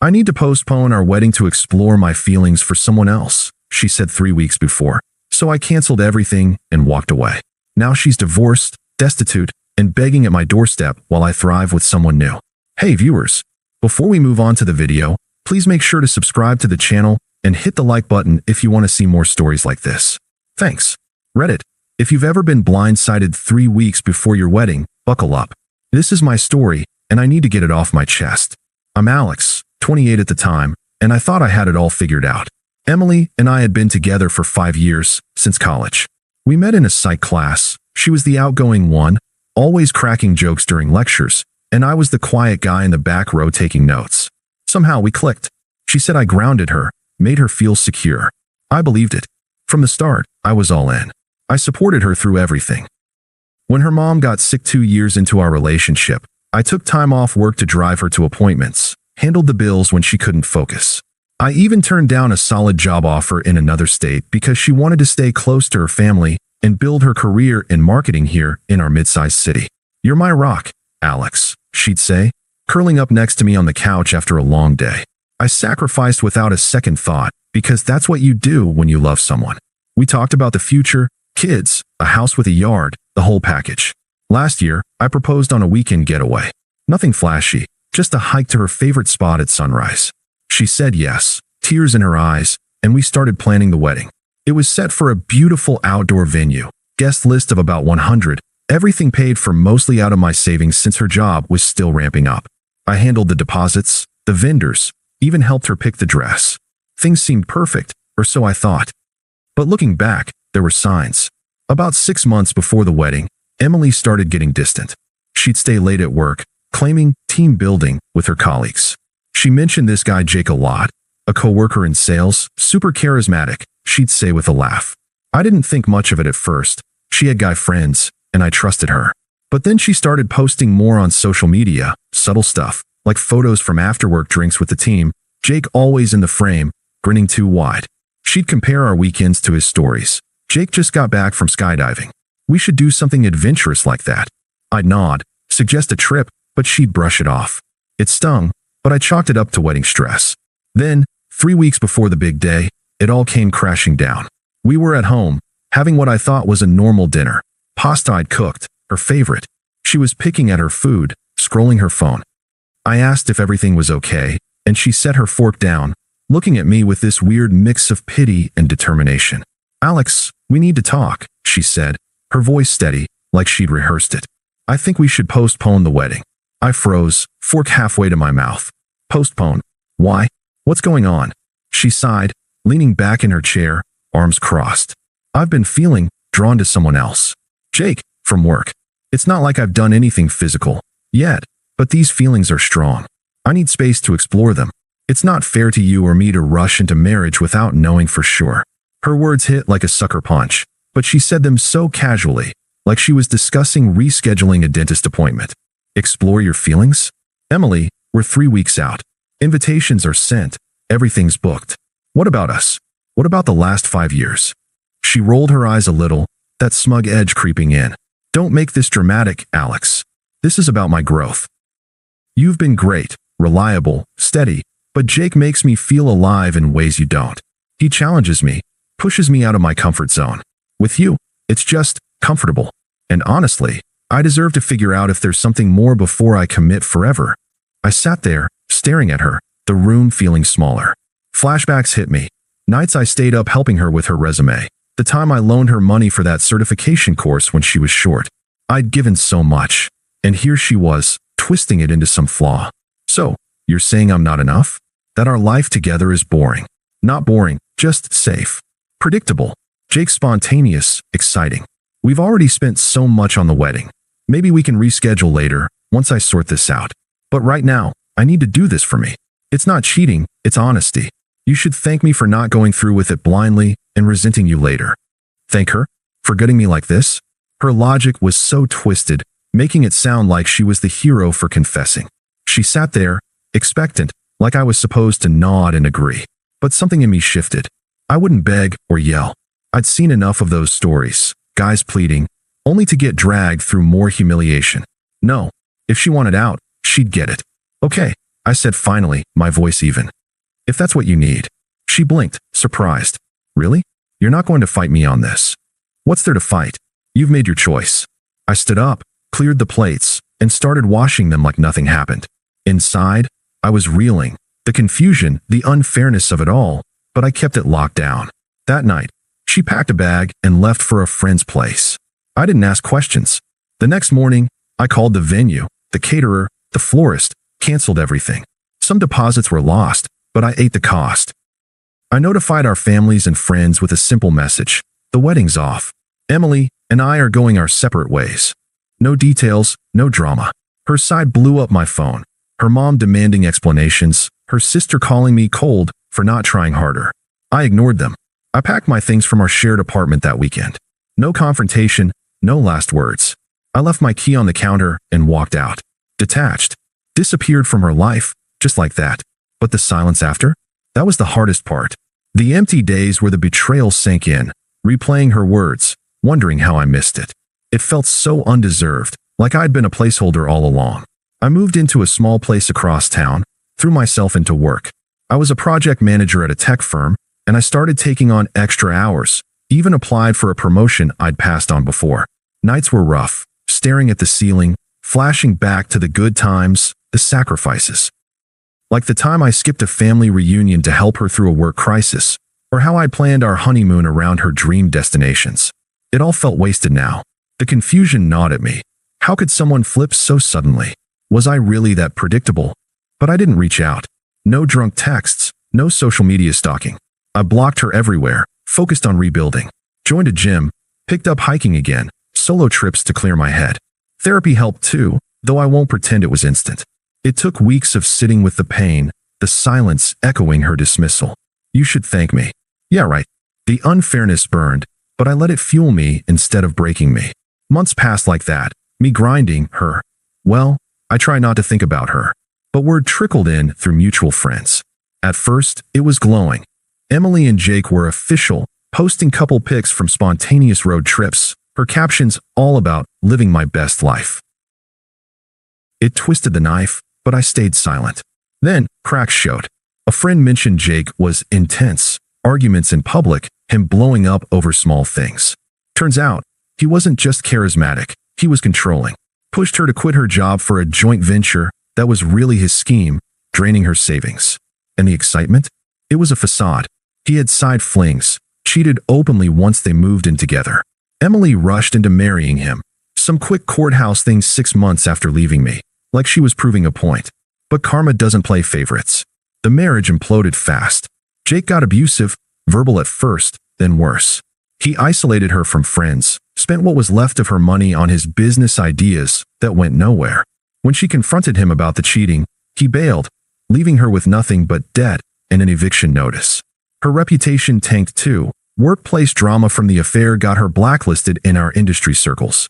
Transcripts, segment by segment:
I need to postpone our wedding to explore my feelings for someone else, she said 3 weeks before. So I canceled everything and walked away. Now she's divorced, destitute, and begging at my doorstep while I thrive with someone new. Hey viewers, before we move on to the video, please make sure to subscribe to the channel and hit the like button if you want to see more stories like this. Thanks. Reddit. If you've ever been blindsided 3 weeks before your wedding, buckle up. This is my story, and I need to get it off my chest. I'm Alex, 28 at the time, and I thought I had it all figured out. Emily and I had been together for 5 years, since college. We met in a psych class. She was the outgoing one, always cracking jokes during lectures, and I was the quiet guy in the back row taking notes. Somehow we clicked. She said I grounded her, made her feel secure. I believed it. From the start, I was all in. I supported her through everything. When her mom got sick 2 years into our relationship, I took time off work to drive her to appointments, handled the bills when she couldn't focus. I even turned down a solid job offer in another state because she wanted to stay close to her family and build her career in marketing here in our mid-sized city. You're my rock, Alex, she'd say, curling up next to me on the couch after a long day. I sacrificed without a second thought because that's what you do when you love someone. We talked about the future, kids, a house with a yard, the whole package. Last year, I proposed on a weekend getaway. Nothing flashy, just a hike to her favorite spot at sunrise. She said yes, tears in her eyes, and we started planning the wedding. It was set for a beautiful outdoor venue, guest list of about 100, everything paid for mostly out of my savings since her job was still ramping up. I handled the deposits, the vendors, even helped her pick the dress. Things seemed perfect, or so I thought. But looking back, there were signs. About 6 months before the wedding, Emily started getting distant. She'd stay late at work, claiming team building with her colleagues. She mentioned this guy Jake a lot, a coworker in sales, super charismatic, she'd say with a laugh. I didn't think much of it at first. She had guy friends, and I trusted her. But then she started posting more on social media, subtle stuff, like photos from after-work drinks with the team, Jake always in the frame, grinning too wide. She'd compare our weekends to his stories. Jake just got back from skydiving. We should do something adventurous like that. I'd nod, suggest a trip, but she'd brush it off. It stung, but I chalked it up to wedding stress. Then, 3 weeks before the big day, it all came crashing down. We were at home, having what I thought was a normal dinner. Pasta I'd cooked, her favorite. She was picking at her food, scrolling her phone. I asked if everything was okay, and she set her fork down, looking at me with this weird mix of pity and determination. Alex, we need to talk, she said, her voice steady, like she'd rehearsed it. I think we should postpone the wedding. I froze, fork halfway to my mouth. Postpone? Why? What's going on? She sighed, leaning back in her chair, arms crossed. I've been feeling drawn to someone else. Jake, from work. It's not like I've done anything physical yet, but these feelings are strong. I need space to explore them. It's not fair to you or me to rush into marriage without knowing for sure. Her words hit like a sucker punch, but she said them so casually, like she was discussing rescheduling a dentist appointment. Explore your feelings? Emily, we're 3 weeks out. Invitations are sent. Everything's booked. What about us? What about the last 5 years? She rolled her eyes a little, that smug edge creeping in. Don't make this dramatic, Alex. This is about my growth. You've been great, reliable, steady, but Jake makes me feel alive in ways you don't. He challenges me, pushes me out of my comfort zone. With you, it's just comfortable. And honestly, I deserve to figure out if there's something more before I commit forever. I sat there, staring at her, the room feeling smaller. Flashbacks hit me. Nights I stayed up helping her with her resume. The time I loaned her money for that certification course when she was short. I'd given so much. And here she was, twisting it into some flaw. So, you're saying I'm not enough? That our life together is boring. Not boring, just safe. Predictable. Jake's spontaneous, exciting. We've already spent so much on the wedding. Maybe we can reschedule later, once I sort this out. But right now, I need to do this for me. It's not cheating, it's honesty. You should thank me for not going through with it blindly and resenting you later. Thank her? For gutting me like this? Her logic was so twisted, making it sound like she was the hero for confessing. She sat there, expectant, like I was supposed to nod and agree. But something in me shifted. I wouldn't beg or yell. I'd seen enough of those stories, guys pleading, only to get dragged through more humiliation. No, if she wanted out, she'd get it. Okay, I said finally, my voice even. If that's what you need. She blinked, surprised. Really? You're not going to fight me on this. What's there to fight? You've made your choice. I stood up, cleared the plates, and started washing them like nothing happened. Inside, I was reeling, the confusion, the unfairness of it all, but I kept it locked down. That night, she packed a bag and left for a friend's place. I didn't ask questions. The next morning, I called the venue, the caterer, the florist, canceled everything. Some deposits were lost, but I ate the cost. I notified our families and friends with a simple message. The wedding's off. Emily and I are going our separate ways. No details, no drama. Her side blew up my phone. Her mom demanding explanations, her sister calling me cold for not trying harder. I ignored them. I packed my things from our shared apartment that weekend. No confrontation, no last words. I left my key on the counter and walked out. Detached. Disappeared from her life, just like that. But the silence after? That was the hardest part. The empty days where the betrayal sank in, replaying her words, wondering how I missed it. It felt so undeserved, like I'd been a placeholder all along. I moved into a small place across town, threw myself into work. I was a project manager at a tech firm, and I started taking on extra hours, even applied for a promotion I'd passed on before. Nights were rough, staring at the ceiling, flashing back to the good times, the sacrifices. Like the time I skipped a family reunion to help her through a work crisis, or how I planned our honeymoon around her dream destinations. It all felt wasted now. The confusion gnawed at me. How could someone flip so suddenly? Was I really that predictable? But I didn't reach out. No drunk texts, no social media stalking. I blocked her everywhere, focused on rebuilding. Joined a gym, picked up hiking again, solo trips to clear my head. Therapy helped too, though I won't pretend it was instant. It took weeks of sitting with the pain, the silence echoing her dismissal. You should thank me. Yeah, right. The unfairness burned, but I let it fuel me instead of breaking me. Months passed like that, me grinding her. Well, I try not to think about her. But word trickled in through mutual friends. At first, it was glowing. Emily and Jake were official, posting couple pics from spontaneous road trips, her captions all about living my best life. It twisted the knife, but I stayed silent. Then, cracks showed. A friend mentioned Jake was intense, arguments in public, him blowing up over small things. Turns out, he wasn't just charismatic, he was controlling. Pushed her to quit her job for a joint venture that was really his scheme, draining her savings. And the excitement? It was a facade. He had side flings, cheated openly once they moved in together. Emily rushed into marrying him. Some quick courthouse things 6 months after leaving me, like she was proving a point. But karma doesn't play favorites. The marriage imploded fast. Jake got abusive, verbal at first, then worse. He isolated her from friends, spent what was left of her money on his business ideas that went nowhere. When she confronted him about the cheating, he bailed, leaving her with nothing but debt and an eviction notice. Her reputation tanked too. Workplace drama from the affair got her blacklisted in our industry circles.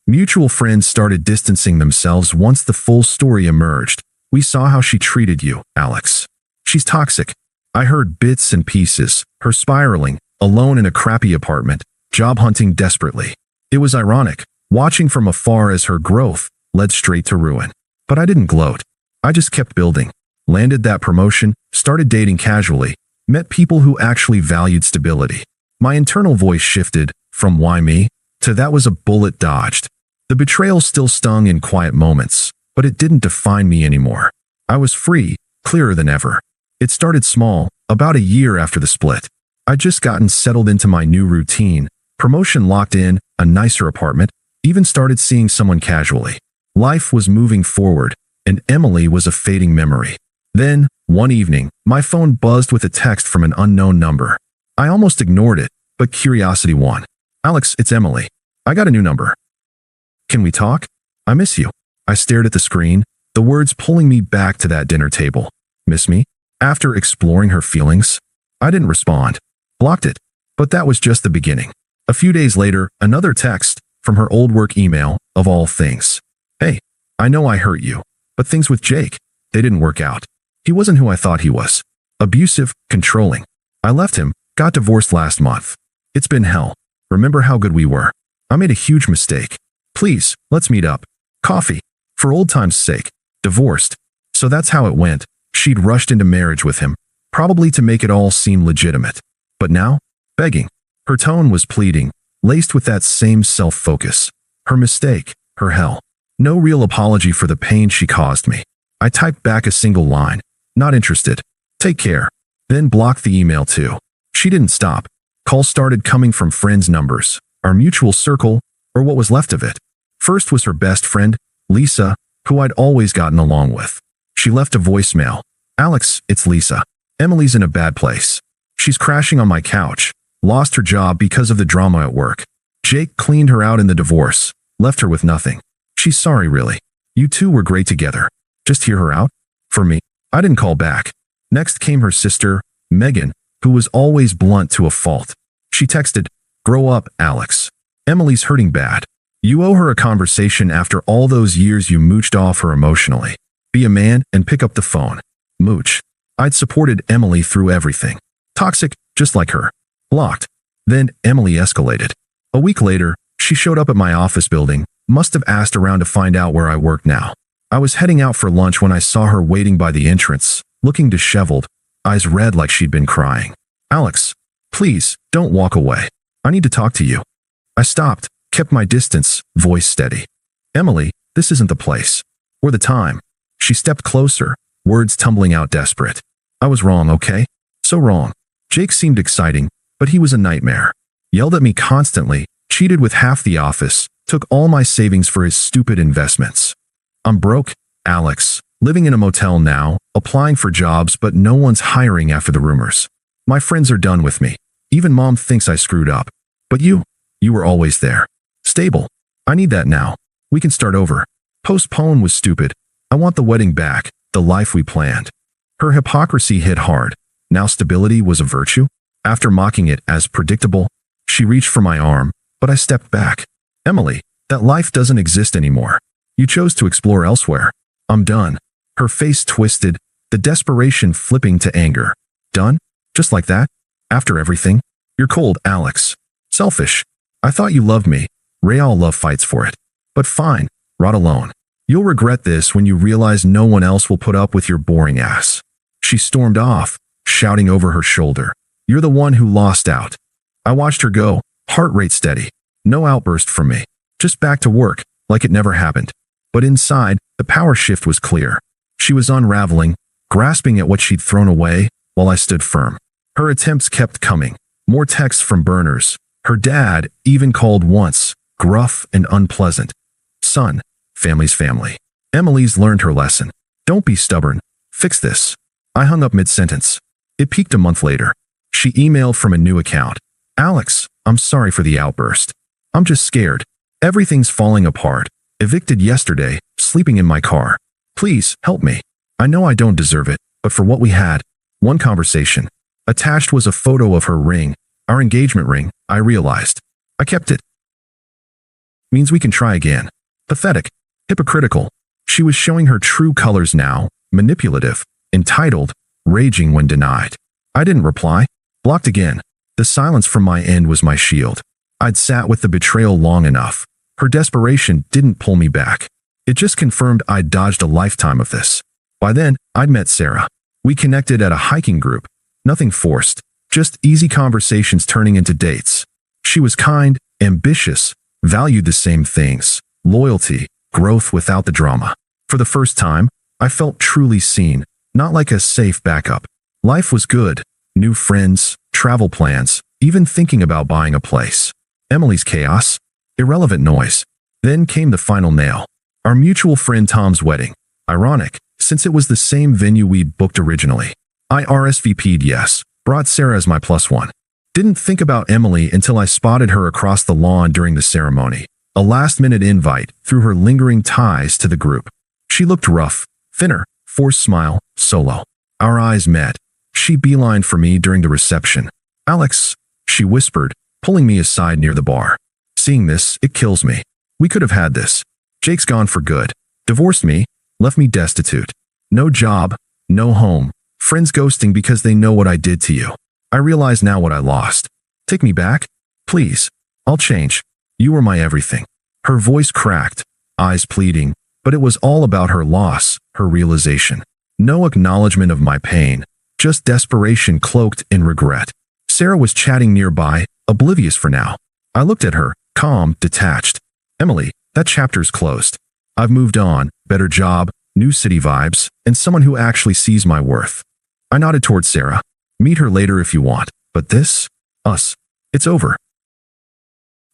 Mutual friends started distancing themselves once the full story emerged. We saw how she treated you, Alex. She's toxic. I heard bits and pieces, her spiraling, alone in a crappy apartment, job hunting desperately. It was ironic, watching from afar as her growth led straight to ruin. But I didn't gloat. I just kept building. Landed that promotion, started dating casually, met people who actually valued stability. My internal voice shifted from why me to that was a bullet dodged. The betrayal still stung in quiet moments, but it didn't define me anymore. I was free, clearer than ever. It started small, about a year after the split. I'd just gotten settled into my new routine, promotion locked in, a nicer apartment, even started seeing someone casually. Life was moving forward, and Emily was a fading memory. Then, one evening, my phone buzzed with a text from an unknown number. I almost ignored it, but curiosity won. Alex, it's Emily. I got a new number. Can we talk? I miss you. I stared at the screen, the words pulling me back to that dinner table. Miss me? After exploring her feelings, I didn't respond. Blocked it. But that was just the beginning. A few days later, another text from her old work email, of all things. Hey, I know I hurt you, but things with Jake, they didn't work out. He wasn't who I thought he was. Abusive, controlling. I left him, got divorced last month. It's been hell. Remember how good we were. I made a huge mistake. Please, let's meet up. Coffee. For old time's sake. Divorced. So that's how it went. She'd rushed into marriage with him, probably to make it all seem legitimate. But now, begging. Her tone was pleading, laced with that same self-focus. Her mistake, her hell. No real apology for the pain she caused me. I typed back a single line. Not interested. Take care. Then blocked the email too. She didn't stop. Calls started coming from friends' numbers, our mutual circle, or what was left of it. First was her best friend, Lisa, who I'd always gotten along with. She left a voicemail. Alex, it's Lisa. Emily's in a bad place. She's crashing on my couch. Lost her job because of the drama at work. Jake cleaned her out in the divorce. Left her with nothing. She's sorry, really. You two were great together. Just hear her out? For me, I didn't call back. Next came her sister, Megan, who was always blunt to a fault. She texted, "Grow up, Alex. Emily's hurting bad. You owe her a conversation after all those years you mooched off her emotionally. Be a man and pick up the phone." Mooch. I'd supported Emily through everything. Toxic, just like her. Blocked. Then Emily escalated. A week later, she showed up at my office building, must have asked around to find out where I work now. I was heading out for lunch when I saw her waiting by the entrance, looking disheveled, eyes red like she'd been crying. "Alex, please, don't walk away. I need to talk to you." I stopped, kept my distance, voice steady. "Emily, this isn't the place. Or the time." She stepped closer, words tumbling out desperate. "I was wrong, okay? So wrong. Jake seemed exciting, but he was a nightmare. Yelled at me constantly, cheated with half the office, took all my savings for his stupid investments. I'm broke, Alex, living in a motel now, applying for jobs, but no one's hiring after the rumors. My friends are done with me. Even mom thinks I screwed up. But you were always there. Stable. I need that now. We can start over. Postpone was stupid. I want the wedding back, the life we planned." Her hypocrisy hit hard. Now stability was a virtue? After mocking it as predictable, she reached for my arm, but I stepped back. "Emily, that life doesn't exist anymore. You chose to explore elsewhere. I'm done." Her face twisted, the desperation flipping to anger. "Done? Just like that? After everything? You're cold, Alex. Selfish. I thought you loved me. Real love fights for it. But fine, rot alone. You'll regret this when you realize no one else will put up with your boring ass." She stormed off, shouting over her shoulder, "You're the one who lost out." I watched her go, heart rate steady. No outburst from me. Just back to work, like it never happened. But inside, the power shift was clear. She was unraveling, grasping at what she'd thrown away, while I stood firm. Her attempts kept coming. More texts from burners. Her dad even called once, gruff and unpleasant. "Son, family's family." Emily's learned her lesson. Don't be stubborn. Fix this. I hung up mid-sentence. It peaked a month later. She emailed from a new account. "Alex, I'm sorry for the outburst. I'm just scared. Everything's falling apart. Evicted yesterday, sleeping in my car. Please, help me. I know I don't deserve it, but for what we had." One conversation. Attached was a photo of her ring, our engagement ring, I realized. I kept it. Means we can try again. Pathetic. Hypocritical. She was showing her true colors now, manipulative, entitled, raging when denied. I didn't reply. Blocked again. The silence from my end was my shield. I'd sat with the betrayal long enough. Her desperation didn't pull me back. It just confirmed I'd dodged a lifetime of this. By then, I'd met Sarah. We connected at a hiking group. Nothing forced. Just easy conversations turning into dates. She was kind, ambitious, valued the same things. Loyalty, growth without the drama. For the first time, I felt truly seen, not like a safe backup. Life was good. New friends, travel plans, even thinking about buying a place. Emily's chaos. Irrelevant noise. Then came the final nail. Our mutual friend Tom's wedding. Ironic, since it was the same venue we'd booked originally. I RSVP'd yes, brought Sarah as my +1. Didn't think about Emily until I spotted her across the lawn during the ceremony. A last-minute invite through her lingering ties to the group. She looked rough, thinner, forced smile, solo. Our eyes met. She beelined for me during the reception. "Alex," she whispered, pulling me aside near the bar. Seeing this, it kills me. We could have had this. Jake's gone for good. Divorced me, left me destitute. No job, no home. Friends ghosting because they know what I did to you. I realize now what I lost. Take me back? Please. I'll change. You were my everything. Her voice cracked, eyes pleading, but it was all about her loss, her realization. No acknowledgement of my pain, just desperation cloaked in regret. Sarah was chatting nearby, oblivious for now. I looked at her, calm, detached. Emily, that chapter's closed. I've moved on, better job, new city vibes, and someone who actually sees my worth. I nodded towards Sarah. Meet her later if you want, but this? Us. It's over.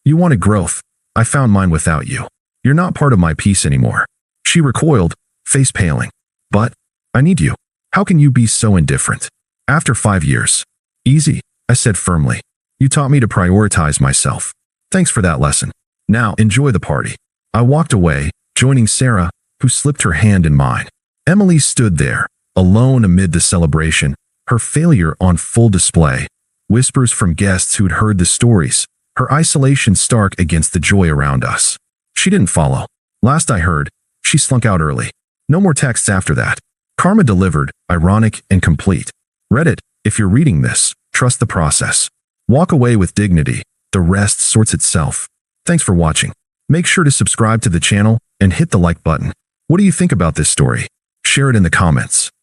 You wanted growth. I found mine without you. You're not part of my peace anymore. She recoiled, face paling. But I need you. How can you be so indifferent? After 5 years. Easy, I said firmly. You taught me to prioritize myself. Thanks for that lesson. Now enjoy the party. I walked away, joining Sarah, who slipped her hand in mine. Emily stood there, alone amid the celebration, her failure on full display. Whispers from guests who'd heard the stories, her isolation stark against the joy around us. She didn't follow. Last I heard, she slunk out early. No more texts after that. Karma delivered, ironic and complete. Reddit, if you're reading this, trust the process. Walk away with dignity. The rest sorts itself. Thanks for watching. Make sure to subscribe to the channel and hit the like button. What do you think about this story? Share it in the comments.